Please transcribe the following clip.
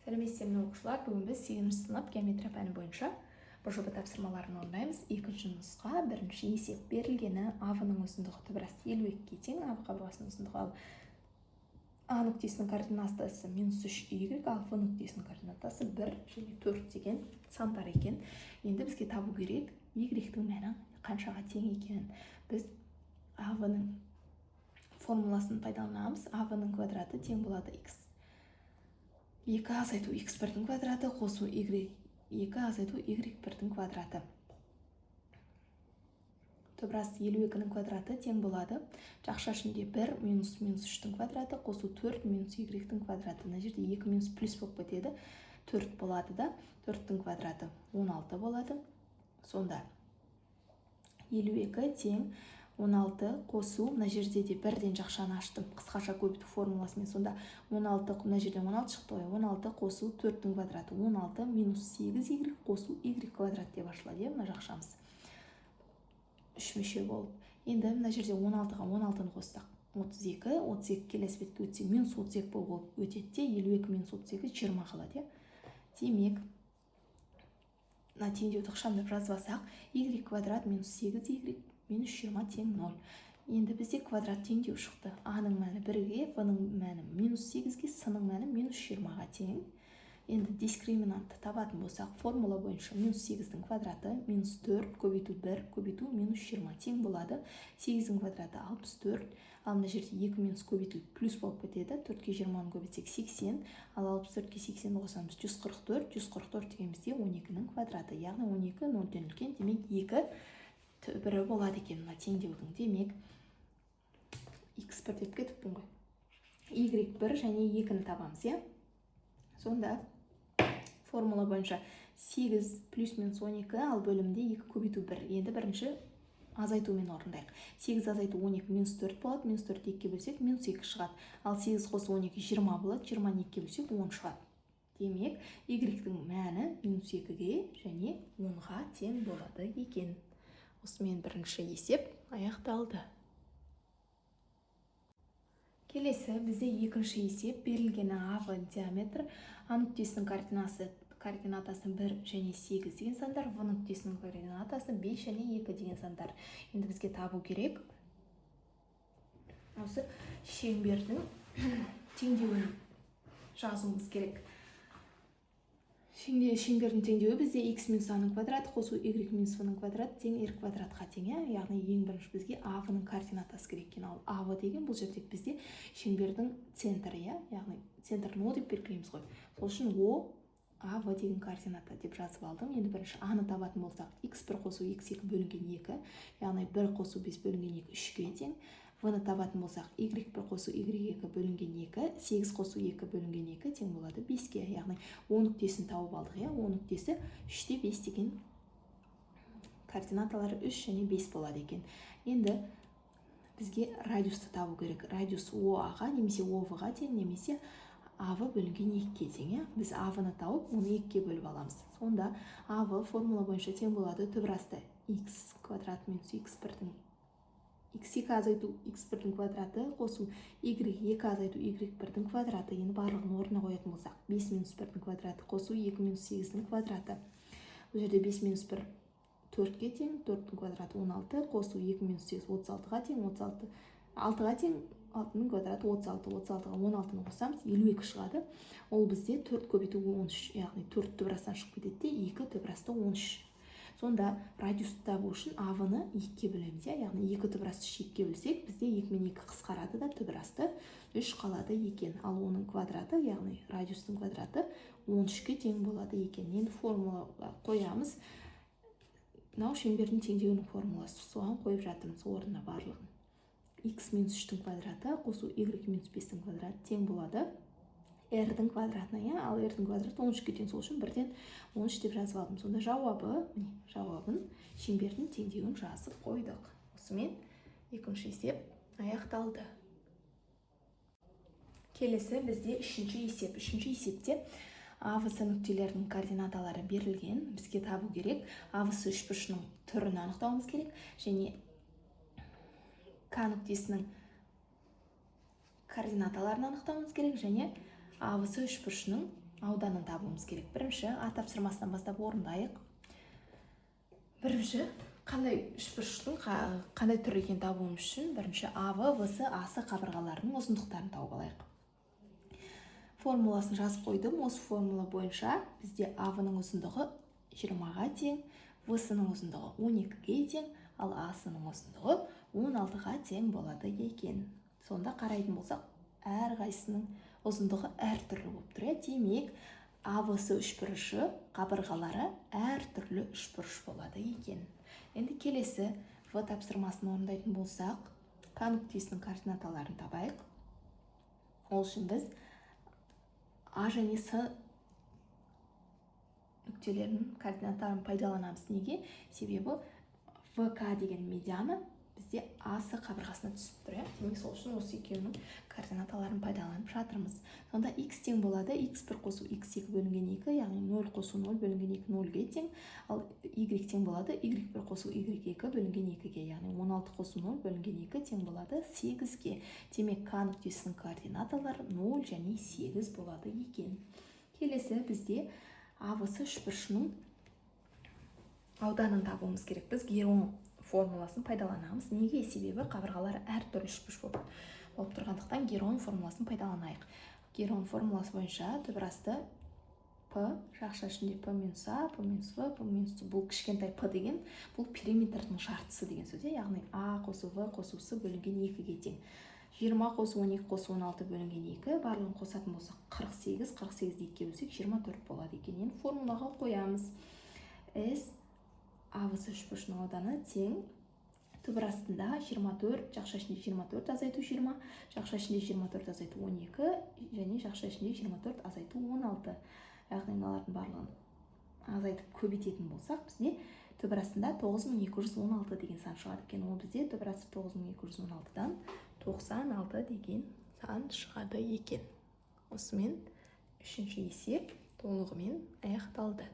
Сәлеметсіздер оқушылар, бүгін біз 8-ші сынып геометрия пәні бойынша бұл жоба тапсырмаларын орындаймыз. Екінші нұсқа, бірінші есеп берілгені А-ның ұзындығы түбірасты 52-ге тең, А қабырғасының ұзындығы ал А нүктесінің координатасы -3y, ал В нүктесінің координатасы 1 және 4 деген сандар екен. Енді бізге табу керек y-дің мәні қаншаға тең екенін. Біз А-ның формуласын пайдаланамыз. А-ның квадраты тең болады x. 2 азайту x1-дің квадраты қосу y2 азайту y1-дің квадраты. Түбірасты 52-ның квадраты тең болады. Жақша ішінде 1 минус 3-дің квадраты қосу 4 минус y-дің квадраты. Мына жерде 2 минус плюс болып кетеді. 4 болады да. 4-дің квадраты 16 болады. Сонда 52 тең 16 қосу, мына жерде де бірден жақшаны аштым, қысқаша көбейту формуласымен. Сонда 16, мына жерде 16 шықты ғой. 16 қосу 4-дің квадраты 16 минус 8y қосу y квадрат деп ашылады. Мына жақшамыз 3 мүше болып. Енді мына жерде 16-ға 16-ны қоссақ 32, 32 келесі бетке өтсе минус 32 болып өтеді. 52 минус 32 20 қалады. Демек, мына теңдеуді ықшамдап жазбасақ, y квадрат минус 8y минус 20 тең 0. Енді бізде квадрат теңдеу шықты. А-ның мәні 1-ге, В-ның мәні минус 8-ге, С-ның мәні минус 20-ға тең. Енді дискриминантты табатын болсақ, формула бойынша минус 8-дің квадраты минус 4 көбейту 1 көбейту минус 20 тең болады. 8-дің квадраты 64, ал мына жерде 2 минус көбейтіліп плюс болып кетеді. 4-ке 20-ны көбейтсек 80, ал 64-ке 80-ні қосамыз 144. 144 деген бізде 12-ның квадраты, яғни 12 0-ден үлкен, демек 2 түбірі болады екен мына теңдеудің. Демек x1 деп кетіппін ғой. y1 және 2-ні табамыз, Сонда формула бойынша 8 плюс минус 12, ал бөлімде 2 көбейту 1. Енді бірінші азайтумен орындайық. 8 азайту 12 минус 4 болады. Минус 4 2-ке бөлсек минус 2 шығады. Ал 8 қосу 12 20 болады. 20-ны 2-ке бөлсек 10 шығады. Демек y-дің мәні минус 2-ге және 10-ға тең болады екен. Осымен бірінші есеп аяқталды. Келесі бізде екінші есеп берілгені А-в диаметр, А нүктесінің координатасы 1 және 8 деген сандар, В нүктесінің координатасы 5 және 2 деген сандар. Енді бізге табу керек осы шеңбердің теңдеуін жазуымыз керек. Шеңбердің теңдеуі бізде x минус А-ның квадраты қосу y минус В-ның квадраты тең r квадратқа тең. Яғни ең бірінші бізге А-ның координатасы керек екен. Ал А-в деген бұл жерде бізде шеңбердің центрі, яғни центрін О деп белгілейміз ғой. Сол үшін О А-в деген координата деп жазып алдым. Енді бірінші А-ны табатын болсақ, x1 қосу x2 бөлінген 2, яғни 1 қосу 5 бөлінген 2 3-ге тең. В-ны табатын болсақ, y1 қосу y2 бөлінген 2, 8 қосу 2 бөлінген 2 тең болады 5-ге. Яғни О нүктесін тауып алдық. О нүктесі 3-те 5 деген координаталары 3 және 5 болады екен. Енді бізге радиусты табу керек. Радиус ОА-ға немесе ОВ-ға тең, немесе А-в бөлінген 2-ге тең. Біз А-вны тауып, оны 2-ге бөліп аламыз. Сонда А-в формула бойынша тең болады түбірасты x квадрат минус x1-дің x2 азайту x1-дің квадраты қосу y2 азайту y1-дің квадраты. Енді барлығын орнына қоятын болсақ, 5 минус 1-дің квадраты қосу 2 минус 8-дің квадраты. Бұл жерде 5 минус 1 4-ге тең, 4-дің квадраты 16, қосу 2 минус 8 36-ға тең, 36 6-ға тең, 6-ның квадраты 36, 36-ға 16-ны қосамыз 52 шығады. Ол бізде 4 көбейту 13, яғни 4 түбірастан шығып кетеді, 2 түбірасты 13. Сонда радиусты табу үшін А-ны 2-ге бөлеміз, яғни 2 түбірасты 2-ге бөлсек, бізде 2 мен 2 қысқарады да түбірасты 3 қалады екен. Ал оның квадраты, яғни радиустың квадраты 13-ке тең болады екен. Енді формулаға қоямыз. Мынау шеңбердің теңдеуінің формуласы. Соған қойып жатырмыз орнына барлығын. X минус 3-дің квадраты қосу y минус 5-дің квадраты тең болады r-дің квадратына, ал r-дің квадраты 13-ге тең, сол үшін бірден 13 деп жазып алдым. Сонда жауабын шеңбердің теңдеуін жазып қойдық. Осымен екінші есеп аяқталды. Келесі бізде үшінші есеп. Үшінші есепте А-в-с нүктелерінің координаталары берілген. Бізге табу керек А-в-с үшбұрышының түрін анықтауымыз керек және К нүктесінің координаталарын анықтауымыз керек және А-в-с үшбұрышының ауданын табуымыз керек. Бірінші А тапсырмасынан бастап орындайық. Бірінші қандай үшбұрыштың қандай түрі екенін табуымыз үшін бірінші А-сы, В-сы, А-сы қабырғаларының ұзындықтарын тауып алайық. Формуласын жазып қойдым. Осы формула бойынша бізде А-ның ұзындығы 20-ға тең, В-сының ұзындығы 12-ге тең, ал А-сының ұзындығы 16-ға тең болады екен. Сонда қарайтын болсақ, әрқайсының ұзындығы әртүрлі болып тұр. Демек, А-сы үшбұрышы қабырғалары әртүрлі үшбұрыш болады екен. Енді келесі В тапсырмасын орындайтын болсақ, К нүктесінің координаталарын табайық. Ол үшін біз А және С нүктелерінің координаталарын пайдаланамыз. Неге? Себебі ВК деген медианы бізде А-сы қабырғасына түсіп тұр. Демек, сол үшін осы екеуінің координаталарын пайдаланып жатырмыз. Сонда x тең болады, x1 қосу x2 бөлінген 2, яғни 0 қосу 0 бөлінген 2 0-ге тең, ал y тең болады, y1 қосу y2 бөлінген 2-ге, яғни 16 қосу 0 бөлінген 2 тең болады 8-ге. Демек, К нүктесінің координаталары 0 және 8 болады екен. Келесі бізде А-сы үшбұрышының ауданын табуымыз керек. Біз Геron формуласын пайдаланамыз. Неге? Себебі қабырғалары әртүрлі үшбұрыш болып тұрғандықтан Геron формуласын пайдаланайық. Геron формуласы бойынша түбірасты П жақша ішінде П минус А, П минус В, П минус С. Бұл кішкентай П деген, бұл периметрдің жартысы деген сөз. Яғни А қосу В қосу С бөлінген 2-ге тең. 20 қосу 12 қосу 16 бөлінген 2, барлығын қосатын болсақ 48, 48-ді 2-ге бөлсек 24 болады екен. Енді формулаға қоямыз. С А-сы үшбұрышының ауданы тең түбірастында 24, жақша ішінде 24 азайту 20, жақша ішінде 24 азайту 12 және жақша ішінде 24 азайту 16. Яғни мыналардың барлығын азайтып көбейтетін болсақ, бізде түбірастында 9216 деген сан шығады екен. Ол бізде түбірасты 9216-дан 96 деген сан шығады екен. Осымен үшінші есеп толығымен аяқталды.